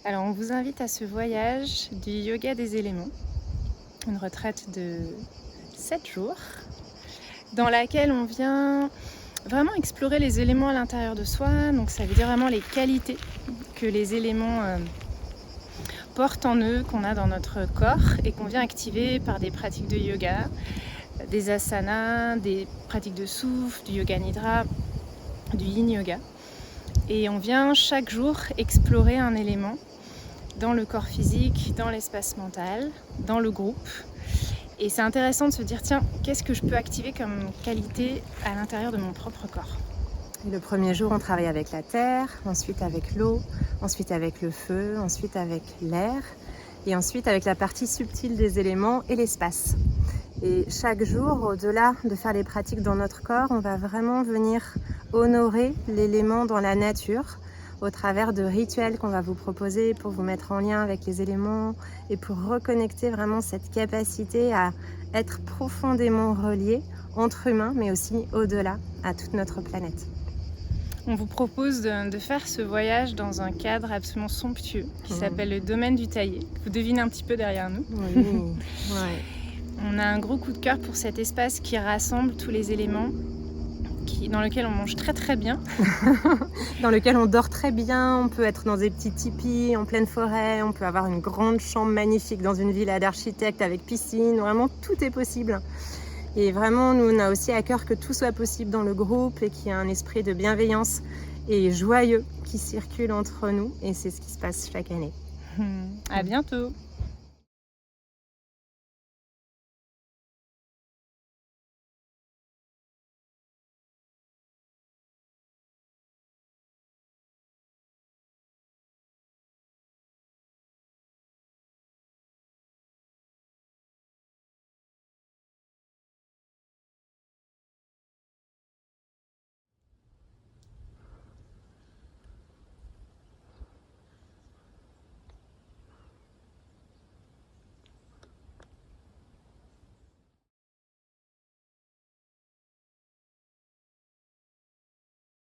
Alors, on vous invite à ce voyage du yoga des éléments, une retraite de 7 jours, dans laquelle on vient vraiment explorer les éléments à l'intérieur de soi. Donc, ça veut dire vraiment les qualités que les éléments portent en eux, qu'on a dans notre corps et qu'on vient activer par des pratiques de yoga, des asanas, des pratiques de souffle, du yoga nidra, du yin yoga. Et on vient chaque jour explorer un élément dans le corps physique, dans l'espace mental, dans le groupe. Et c'est intéressant de se dire, tiens, qu'est-ce que je peux activer comme qualité à l'intérieur de mon propre corps? Et le premier jour, on travaille avec la terre, ensuite avec l'eau, ensuite avec le feu, ensuite avec l'air, et ensuite avec la partie subtile des éléments et l'espace. Et chaque jour, au-delà de faire les pratiques dans notre corps, on va vraiment venir honorer l'élément dans la nature au travers de rituels qu'on va vous proposer pour vous mettre en lien avec les éléments et pour reconnecter vraiment cette capacité à être profondément reliés entre humains, mais aussi au-delà, à toute notre planète. On vous propose de faire ce voyage dans un cadre absolument somptueux qui s'appelle le domaine du Taillé. Vous devinez un petit peu derrière nous. Oui, ouais. On a un gros coup de cœur pour cet espace qui rassemble tous les éléments, dans lequel on mange très très bien. Dans lequel on dort très bien, on peut être dans des petits tipis en pleine forêt, on peut avoir une grande chambre magnifique dans une villa d'architecte avec piscine, vraiment tout est possible. Et vraiment, nous, on a aussi à cœur que tout soit possible dans le groupe et qu'il y ait un esprit de bienveillance et joyeux qui circule entre nous. Et c'est ce qui se passe chaque année. À bientôt!